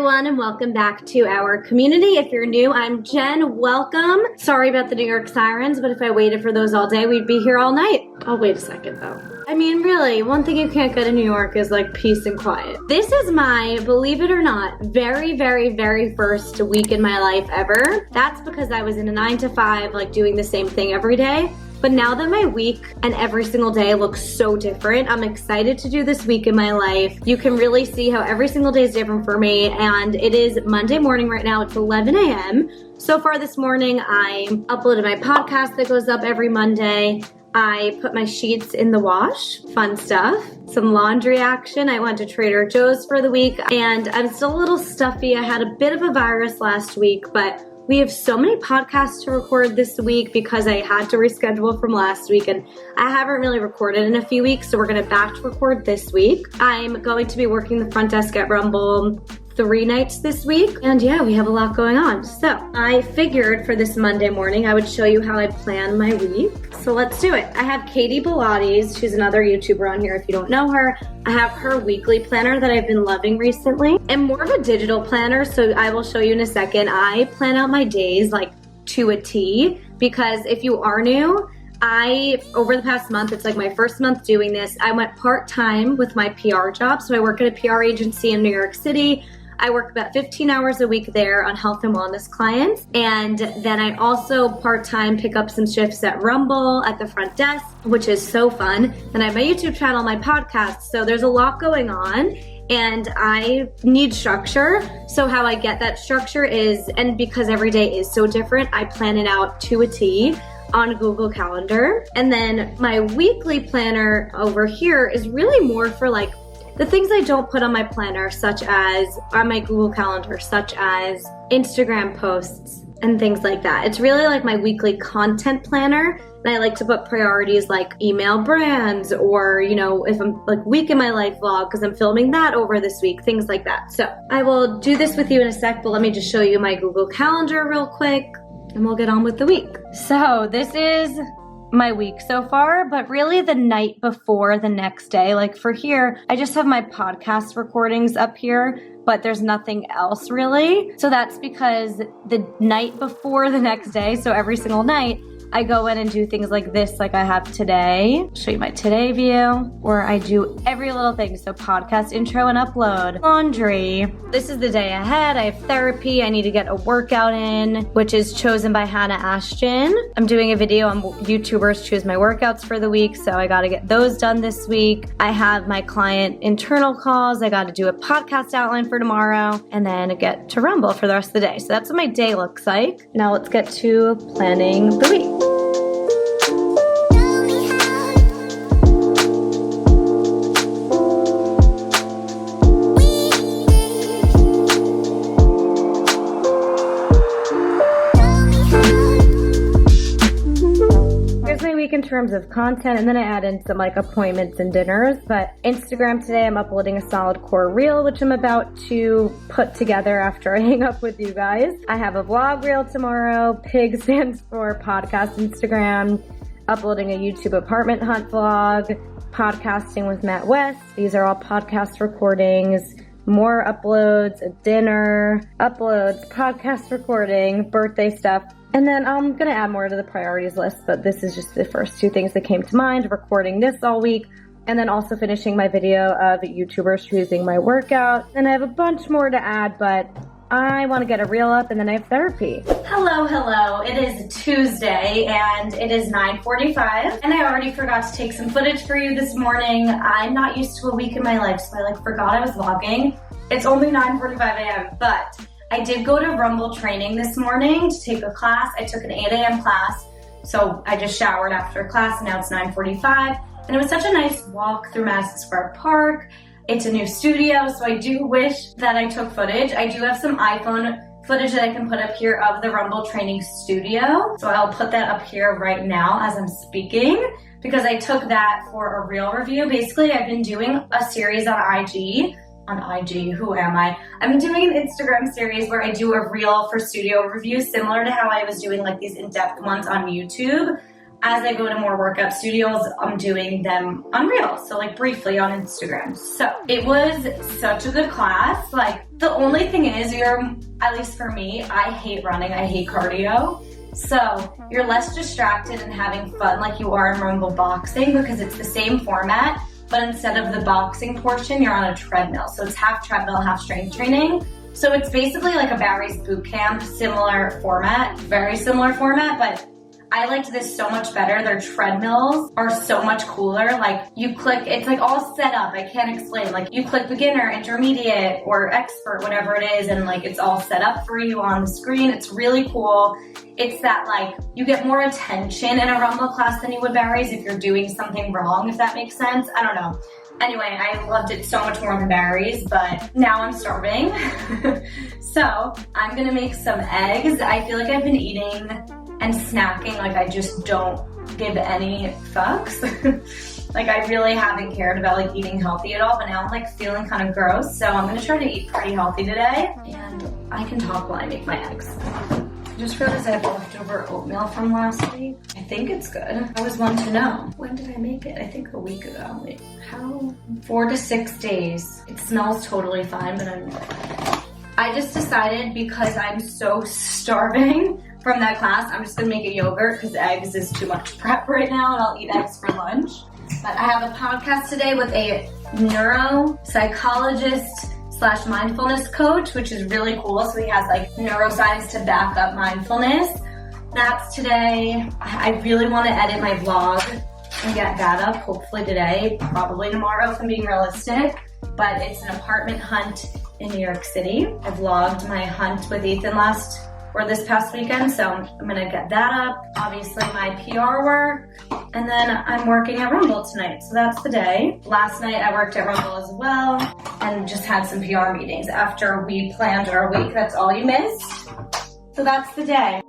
everyone, and welcome back to our community. If you're new, I'm Jen. Welcome. Sorry about the New York sirens, but if I waited for those all day, we'd be here all night. Oh, wait a second though. I mean, really, one thing you can't get in New York is like peace and quiet. This is my, believe it or not, very, very, very first week in my life ever. That's because I was in a 9-to-5, like doing the same thing every day. But now that my week and every single day looks so different, I'm excited to do this week in my life. You can really see how every single day is different for me. And it is Monday morning right now. It's 11 a.m. So far this morning, I uploaded my podcast that goes up every Monday. I put my sheets in the wash, fun stuff, some laundry action. I went to Trader Joe's for the week and I'm still a little stuffy. I had a bit of a virus last week, but we have so many podcasts to record this week because I had to reschedule from last week and I haven't really recorded in a few weeks, so we're gonna batch record this week. I'm going to be working the front desk at Rumble 3 nights this week. And yeah, we have a lot going on. So I figured for this Monday morning, I would show you how I plan my week. So let's do it. I have Katy Belotte. She's another YouTuber on here if you don't know her. I have her weekly planner that I've been loving recently and more of a digital planner. So I will show you in a second. I plan out my days like to a T because if you are new, over the past month, it's like my first month doing this. I went part-time with my PR job. So I work at a PR agency in New York City. I work about 15 hours a week there on health and wellness clients. And then I also part-time pick up some shifts at Rumble at the front desk, which is so fun. Then I have my YouTube channel, my podcast. So there's a lot going on and I need structure. So how I get that structure is, and because every day is so different, I plan it out to a T on Google Calendar. And then my weekly planner over here is really more for like the things I don't put on my planner, such as on my Google Calendar, such as Instagram posts and things like that. It's really like my weekly content planner. And I like to put priorities like email brands or, you know, if I'm like week in my life vlog because I'm filming that over this week, things like that. So I will do this with you in a sec, but let me just show you my Google Calendar real quick and we'll get on with the week. So this is my week so far, but really the night before the next day. Like for here, I just have my podcast recordings up here, but there's nothing else really. So that's because the night before the next day, so every single night, I go in and do things like this, like I have today. I'll show you my today view, where I do every little thing. So podcast intro and upload, laundry. This is the day ahead. I have therapy. I need to get a workout in, which is chosen by Ashton. I'm doing a video on YouTubers choose my workouts for the week, so I gotta get those done this week. I have my client internal calls. I gotta do a podcast outline for tomorrow, and then get to Rumble for the rest of the day. So that's what my day looks like. Now let's get to planning the week. In terms of content, and then I add in some like appointments and dinners. But Instagram today, I'm uploading a solid core reel, which I'm about to put together after I hang up with you guys. I have a vlog reel tomorrow. PIG stands for podcast Instagram. Uploading a YouTube apartment hunt vlog. Podcasting with Matt West. These are all podcast recordings. More uploads, a dinner, uploads, podcast recording, birthday stuff. And then I'm going to add more to the priorities list, but this is just the first 2 things that came to mind, recording this all week, and then also finishing my video of YouTubers choosing my workout. And I have a bunch more to add, but I want to get a reel up and then I have therapy. Hello. It is Tuesday and it is 9:45 and I already forgot to take some footage for you this morning. I'm not used to a week in my life, so I forgot I was vlogging. It's only 9:45 a.m., but I did go to Rumble training this morning to take a class. I took an 8 a.m. class, so I just showered after class and now it's 9:45. And it was such a nice walk through Madison Square Park. It's a new studio, so I do wish that I took footage. I do have some iPhone footage that I can put up here of the Rumble training studio. So I'll put that up here right now as I'm speaking because I took that for a reel review. Basically, I've been doing a series on IG. Who am I? I've been doing an Instagram series where I do a reel for studio reviews, similar to how I was doing like these in-depth ones on YouTube. as I go to more workout studios, I'm doing them on Reels, so like briefly on Instagram. So it was such a good class. Like the only thing is at least for me, I hate running, I hate cardio. So you're less distracted and having fun like you are in Rumble boxing because it's the same format, but instead of the boxing portion, you're on a treadmill. So it's half treadmill, half strength training. So it's basically like a Barry's boot camp, similar format, very similar format, but I liked this so much better. Their treadmills are so much cooler. Like you click, it's like all set up. I can't explain. Like you click beginner, intermediate, or expert, whatever it is, and like it's all set up for you on the screen. It's really cool. It's that like you get more attention in a Rumble class than you would Barry's if you're doing something wrong, if that makes sense. I don't know. Anyway, I loved it so much more than Barry's, but now I'm starving. So I'm gonna make some eggs. I feel like I've been eating and snacking like I just don't give any fucks. Like I really haven't cared about like eating healthy at all, but now I'm like feeling kind of gross. So I'm gonna try to eat pretty healthy today, and I can talk while I make my eggs. I just realized I have leftover oatmeal from last week. I think it's good. I always wanted to know. When did I make it? I think a week ago. Wait, how? 4 to 6 days. It smells totally fine, but I just decided because I'm so starving from that class, I'm just gonna make a yogurt because eggs is too much prep right now, and I'll eat eggs for lunch. But I have a podcast today with a neuropsychologist / mindfulness coach, which is really cool. So he has like neuroscience to back up mindfulness. That's today. I really want to edit my vlog and get that up, hopefully today, probably tomorrow if I'm being realistic. But it's an apartment hunt in New York City. I vlogged my hunt with Ethan this past weekend, so I'm gonna get that up. Obviously my PR work, and then I'm working at Rumble tonight, so that's the day. Last night I worked at Rumble as well, and just had some PR meetings after we planned our week. That's all you missed. So that's the day.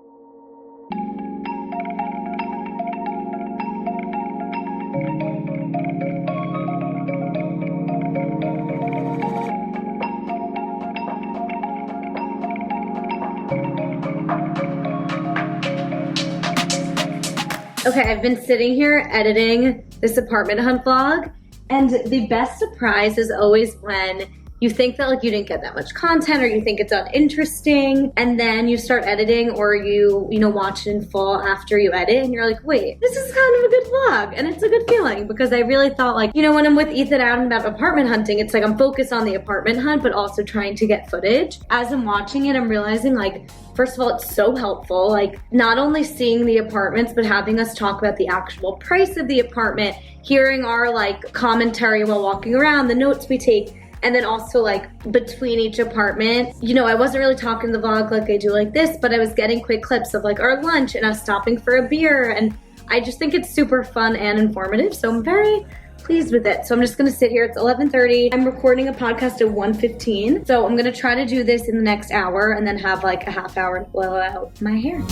Okay, I've been sitting here editing this apartment hunt vlog, and the best surprise is always when you think that like you didn't get that much content or you think it's uninteresting, and then you start editing or you watch it in full after you edit and you're like, wait, this is kind of a good vlog, and it's a good feeling because I really thought like, when I'm with Ethan out and about apartment hunting, it's like I'm focused on the apartment hunt but also trying to get footage. As I'm watching it, I'm realizing like, first of all, it's so helpful, like not only seeing the apartments, but having us talk about the actual price of the apartment, hearing our like commentary while walking around, the notes we take, and then also like between each apartment, I wasn't really talking the vlog like I do like this, but I was getting quick clips of like our lunch and us stopping for a beer. And I just think it's super fun and informative. So I'm very pleased with it. So I'm just gonna sit here. It's 11:30. I'm recording a podcast at 1:15. So I'm gonna try to do this in the next hour and then have like a half hour to blow out my hair.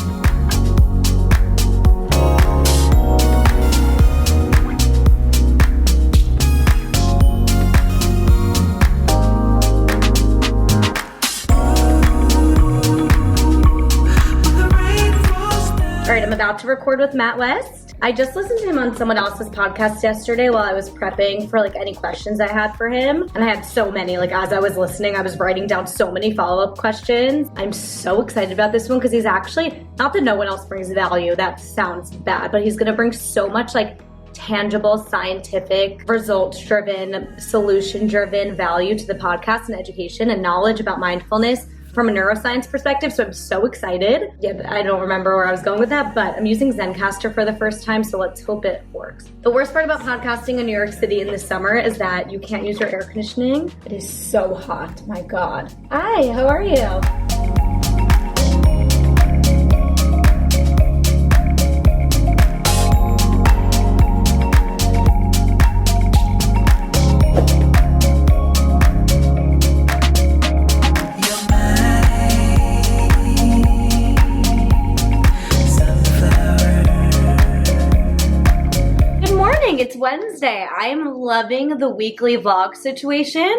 All right, I'm about to record with Matt West. I just listened to him on someone else's podcast yesterday while I was prepping for like any questions I had for him. And I had so many, like as I was listening, I was writing down so many follow-up questions. I'm so excited about this one because he's actually, not that no one else brings value, that sounds bad, but he's gonna bring so much like tangible, scientific, results-driven, solution-driven value to the podcast and education and knowledge about mindfulness from a neuroscience perspective, so I'm so excited. Yeah, I don't remember where I was going with that, but I'm using Zencaster for the first time, so let's hope it works. The worst part about podcasting in New York City in the summer is that you can't use your air conditioning. It is so hot, my God. Hi, how are you? It's Wednesday. I am loving the weekly vlog situation.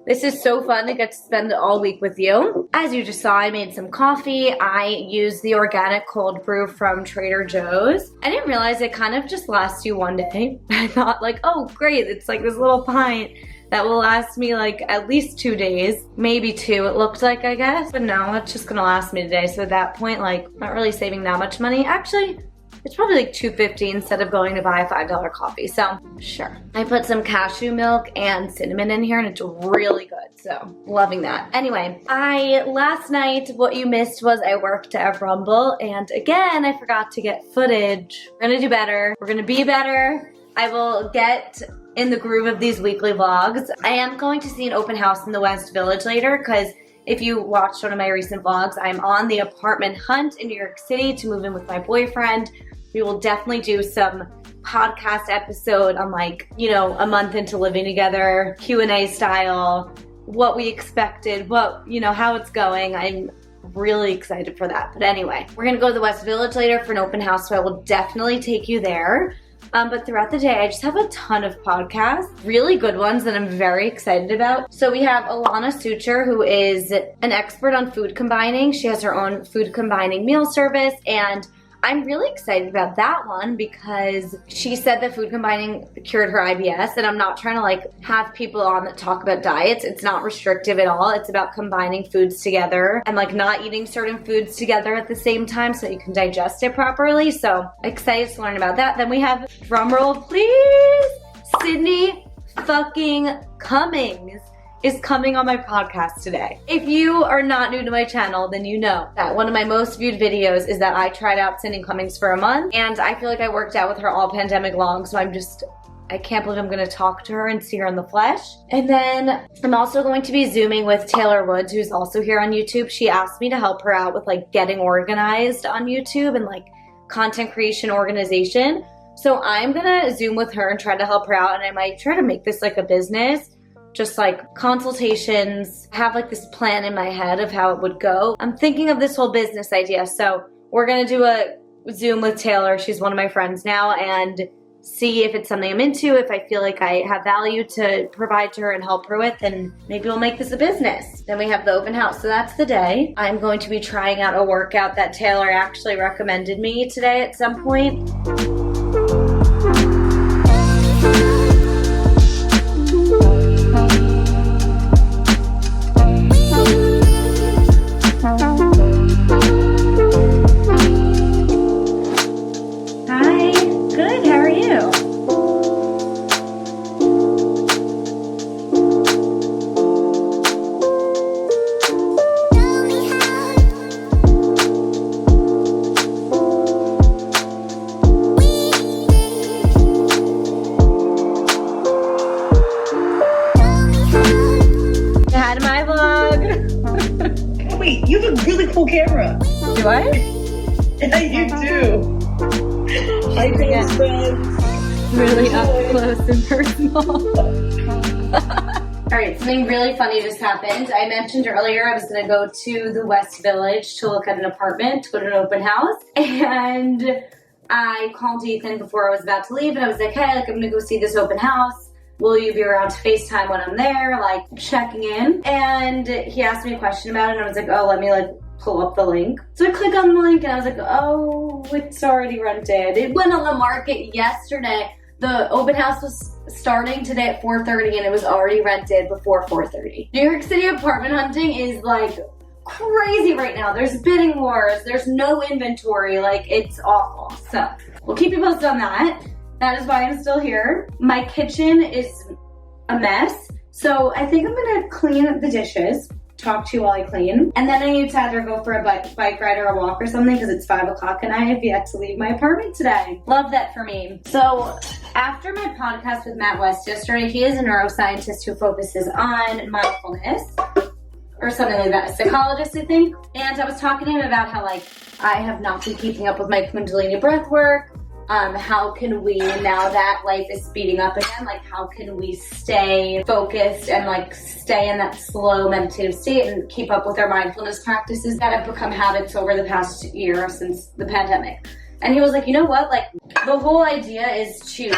This is so fun to get to spend all week with you. As you just saw, I made some coffee. I used the organic cold brew from Trader Joe's. I didn't realize it kind of just lasts you one day. I thought like, oh great, it's like this little pint that will last me like at least 2 days, maybe 2 it looked like, I guess. But no, it's just gonna last me today. So at that point, like, not really saving that much money. Actually, it's probably like $2.50 instead of going to buy a $5 coffee, so sure. I put some cashew milk and cinnamon in here and it's really good, so loving that. Anyway, last night, what you missed was I worked at Rumble, and again, I forgot to get footage. We're gonna do better. We're gonna be better. I will get in the groove of these weekly vlogs. I am going to see an open house in the West Village later, because if you watched one of my recent vlogs, I'm on the apartment hunt in New York City to move in with my boyfriend. We will definitely do some podcast episode on like, you know, a month into living together, Q&A style, what we expected, what, you know, how it's going. I'm really excited for that. But anyway, we're gonna go to the West Village later for an open house, so I will definitely take you there. But throughout the day, I just have a ton of podcasts, really good ones that I'm very excited about. So we have Alana Suture, who is an expert on food combining. She has her own food combining meal service, and I'm really excited about that one because she said that food combining cured her IBS, and I'm not trying to like have people on that talk about diets. It's not restrictive at all. It's about combining foods together and like not eating certain foods together at the same time so you can digest it properly. So excited to learn about that. Then we have, drumroll please, Sydney fucking Cummings is coming on my podcast today. If you are not new to my channel, then you know that one of my most viewed videos is that I tried out Sydney Cummings for a month, and I feel like I worked out with her all pandemic long, so I can't believe I'm gonna talk to her and see her in the flesh. And then I'm also going to be Zooming with Taylor Woods, who's also here on YouTube. She asked me to help her out with like getting organized on YouTube and like content creation organization. So I'm gonna Zoom with her and try to help her out, and I might try to make this like a business. Just like consultations, have like this plan in my head of how it would go. I'm thinking of this whole business idea. So we're gonna do a Zoom with Taylor. She's one of my friends now, and see if it's something I'm into, if I feel like I have value to provide to her and help her with, and maybe we'll make this a business. Then we have the open house, so that's the day. I'm going to be trying out a workout that Taylor actually recommended me today at some point. Camera. Do I? Yeah, you do. Hi, thanks, friends. Really up close and personal. Alright, something really funny just happened. I mentioned earlier I was going to go to the West Village to look at an apartment, to go to an open house, and I called Ethan before I was about to leave, and I was like, hey, like, I'm going to go see this open house. Will you be around to FaceTime when I'm there? Like, checking in. And he asked me a question about it, and I was like, oh, let me, like, pull up the link. So I click on the link, and I was like, oh, it's already rented. It went on the market yesterday. The open house was starting today at 4:30, and it was already rented before 4:30. New York City apartment hunting is, like, crazy right now. There's bidding wars. There's no inventory. Like, it's awful. So we'll keep you posted on that. That is why I'm still here. My kitchen is a mess. So I think I'm gonna clean the dishes, talk to you while I clean. And then I need to either go for a bike ride or a walk or something because it's 5 o'clock and I have yet to leave my apartment today. Love that for me. So after my podcast with Matt West yesterday, he is a neuroscientist who focuses on mindfulness or something like that, a psychologist, I think. And I was talking to him about how like I have not been keeping up with my Kundalini breath work. How can we, now that life is speeding up again, like how can we stay focused and like stay in that slow meditative state and keep up with our mindfulness practices that have become habits over the past year since the pandemic. And he was like, you know what, like the whole idea is to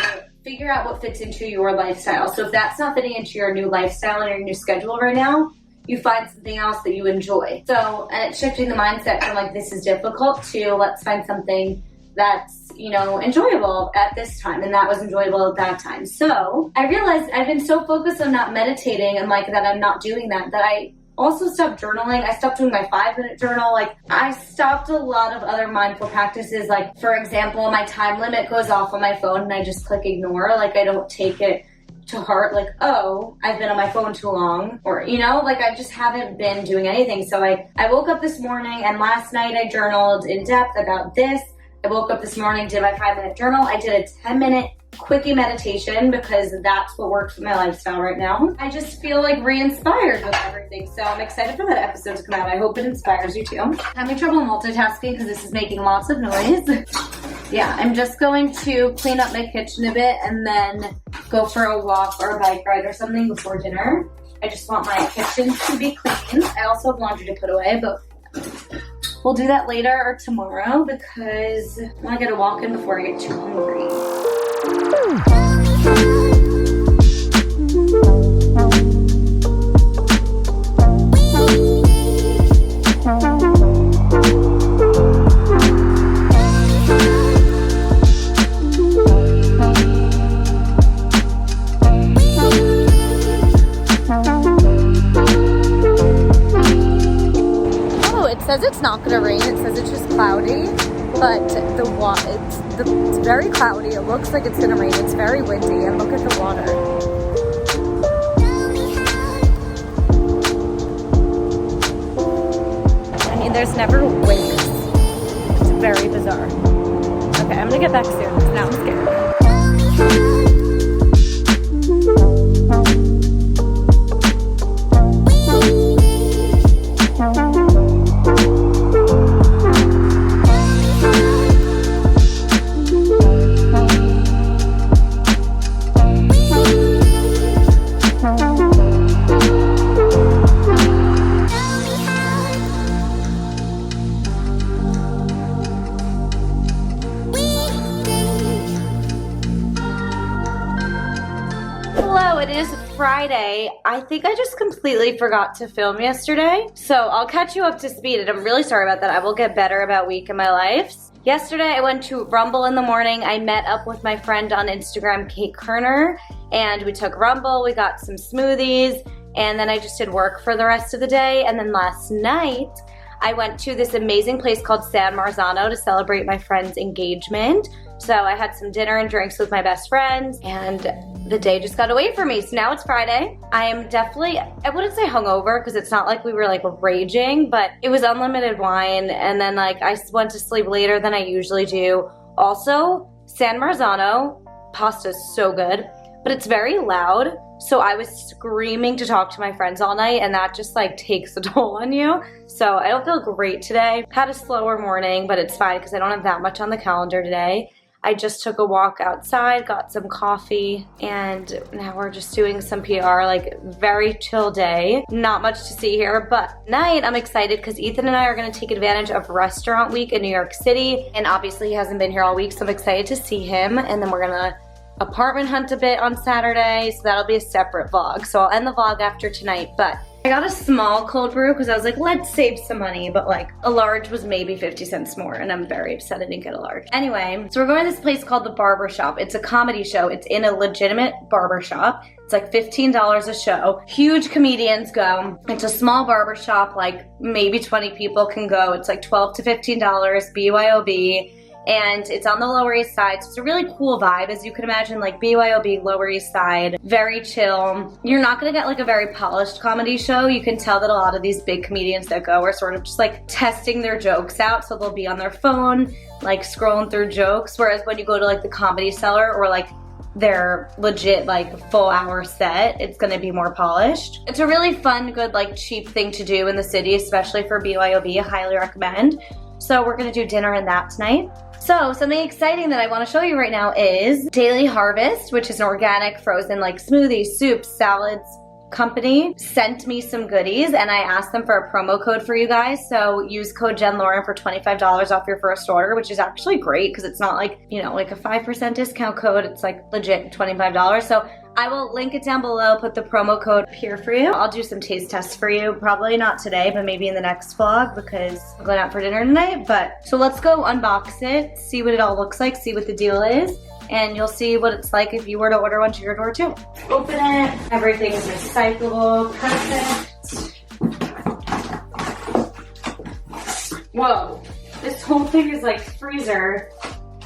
figure out what fits into your lifestyle. So if that's not fitting into your new lifestyle and your new schedule right now, you find something else that you enjoy. So, and it's shifting the mindset from like, this is difficult to let's find something that's, you know, enjoyable at this time, and that was enjoyable at that time. So I realized I've been so focused on not meditating and like that I'm not doing that I also stopped journaling. I stopped doing my 5-minute journal. Like I stopped a lot of other mindful practices. Like for example, my time limit goes off on my phone and I just click ignore. Like I don't take it to heart, like, oh, I've been on my phone too long, or, you know, like I just haven't been doing anything. So I woke up this morning and last night I journaled in depth about this. I woke up this morning, did my 5-minute journal. I did a 10-minute quickie meditation because that's what works with my lifestyle right now. I just feel like re-inspired with everything. So I'm excited for that episode to come out. I hope it inspires you too. I'm having trouble multitasking because this is making lots of noise. Yeah, I'm just going to clean up my kitchen a bit and then go for a walk or a bike ride or something before dinner. I just want my kitchen to be clean. I also have laundry to put away, but we'll do that later or tomorrow because I want to get a walk in before I get too hungry. It says it's not gonna rain. It says it's just cloudy, but it's very cloudy. It looks like it's gonna rain. It's very windy, and look at the water. I mean, there's never waves. It's very bizarre. Okay, I'm gonna get back soon because now I'm scared. It is Friday. I think I just completely forgot to film yesterday, so I'll catch you up to speed, and I'm really sorry about that. I will get better about week in my life. Yesterday I went to Rumble in the morning. I met up with my friend on Instagram, Kate Kerner, and we took Rumble. We got some smoothies, and then I just did work for the rest of the day. And then last night I went to this amazing place called San Marzano to celebrate my friend's engagement. So I had some dinner and drinks with my best friends, and the day just got away from me. So now it's Friday. I am definitely, I wouldn't say hungover because it's not like we were like raging, but it was unlimited wine, and then like I went to sleep later than I usually do. Also, San Marzano pasta is so good, but it's very loud. So I was screaming to talk to my friends all night, and that just like takes a toll on you. So I don't feel great today. Had a slower morning, but it's fine because I don't have that much on the calendar today. I just took a walk outside, got some coffee, and now we're just doing some PR, like very chill day. Not much to see here, but tonight I'm excited because Ethan and I are gonna take advantage of Restaurant Week in New York City. And obviously he hasn't been here all week, so I'm excited to see him. And then we're gonna apartment hunt a bit on Saturday, so that'll be a separate vlog. So I'll end the vlog after tonight, but I got a small cold brew because I was like, let's save some money, but like a large was maybe 50 cents more, and I'm very upset I didn't get a large. Anyway, so we're going to this place called The Barber Shop. It's a comedy show. It's in a legitimate barber shop. It's like $15 a show. Huge comedians go. It's a small barber shop, like maybe 20 people can go. It's like $12 to $15, BYOB. And it's on the Lower East Side, so it's a really cool vibe, as you can imagine, like BYOB, Lower East Side, very chill. You're not gonna get like a very polished comedy show. You can tell that a lot of these big comedians that go are sort of just like testing their jokes out, so they'll be on their phone, like scrolling through jokes, whereas when you go to like the Comedy Cellar or like their legit like full hour set, it's gonna be more polished. It's a really fun, good, like cheap thing to do in the city, especially for BYOB, I highly recommend. So we're gonna do dinner in that tonight. So something exciting that I want to show you right now is Daily Harvest, which is an organic frozen like smoothies, soups, salads, company sent me some goodies and I asked them for a promo code for you guys. So use code JenLauren for $25 off your first order, which is actually great because it's not like, you know, like a 5% discount code. It's like legit $25. So I will link it down below, put the promo code here for you. I'll do some taste tests for you, probably not today, but maybe in the next vlog because I'm going out for dinner tonight. But so let's go unbox it, see what it all looks like, see what the deal is. And you'll see what it's like if you were to order one to your door too. Open it, everything is recyclable, perfect. Whoa, this whole thing is like freezer.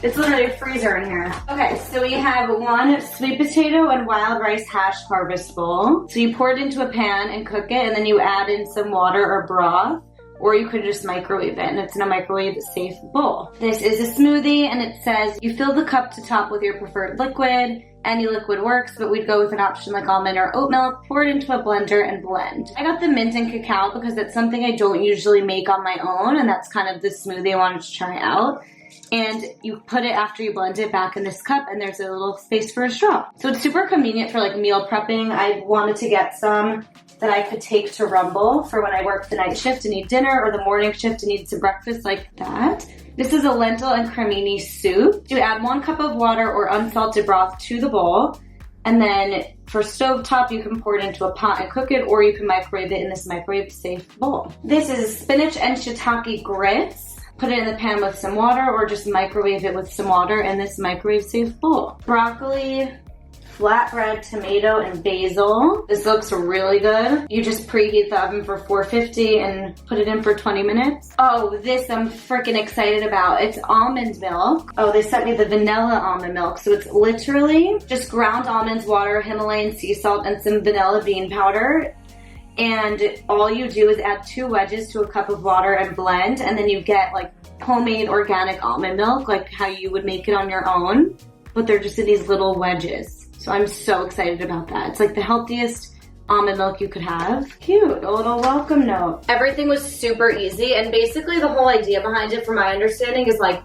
It's literally a freezer in here. Okay, so we have one sweet potato and wild rice hash harvest bowl. So you pour it into a pan and cook it, and then you add in some water or broth. Or you could just microwave it, and it's in a microwave-safe bowl. This is a smoothie, and it says you fill the cup to top with your preferred liquid. Any liquid works, but we'd go with an option like almond or oat milk. Pour it into a blender and blend. I got the mint and cacao because that's something I don't usually make on my own, and that's kind of the smoothie I wanted to try out. And you put it after you blend it back in this cup, and there's a little space for a straw. So it's super convenient for like meal prepping. I wanted to get some that I could take to Rumble for when I work the night shift and eat dinner, or the morning shift and eat some breakfast like that. This is a lentil and cremini soup. You add 1 cup of water or unsalted broth to the bowl, and then for stovetop, you can pour it into a pot and cook it, or you can microwave it in this microwave-safe bowl. This is spinach and shiitake grits. Put it in the pan with some water, or just microwave it with some water in this microwave-safe bowl. Broccoli, flatbread, tomato, and basil. This looks really good. You just preheat the oven for 450 and put it in for 20 minutes. Oh, this I'm freaking excited about. It's almond milk. Oh, they sent me the vanilla almond milk. So it's literally just ground almonds, water, Himalayan sea salt, and some vanilla bean powder. And all you do is add 2 wedges to a cup of water and blend, and then you get like homemade organic almond milk, like how you would make it on your own, but they're just in these little wedges. So I'm so excited about that. It's like the healthiest almond milk you could have. Cute, a little welcome note. Everything was super easy, and basically the whole idea behind it, from my understanding, is like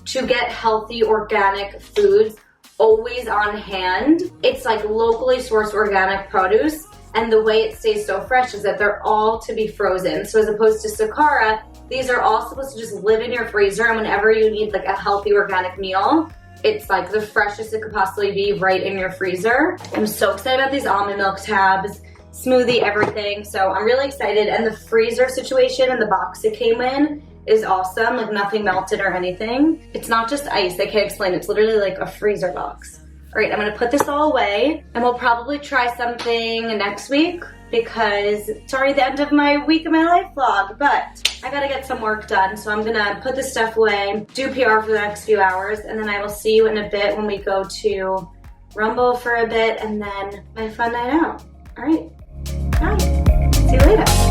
to get healthy organic foods always on hand. It's like locally sourced organic produce, and the way it stays so fresh is that they're all to be frozen. So as opposed to Sakara, these are all supposed to just live in your freezer, and whenever you need like a healthy organic meal, it's like the freshest it could possibly be right in your freezer. I'm so excited about these almond milk tabs, smoothie, everything. So I'm really excited. And the freezer situation and the box it came in is awesome. Like nothing melted or anything. It's not just ice. I can't explain. It's literally like a freezer box. All right, I'm gonna put this all away, and we'll probably try something next week because it's already the end of my week of my life vlog, but I gotta get some work done. So I'm gonna put this stuff away, do PR for the next few hours, and then I will see you in a bit when we go to Rumble for a bit, and then my fun night out. All right, bye. See you later.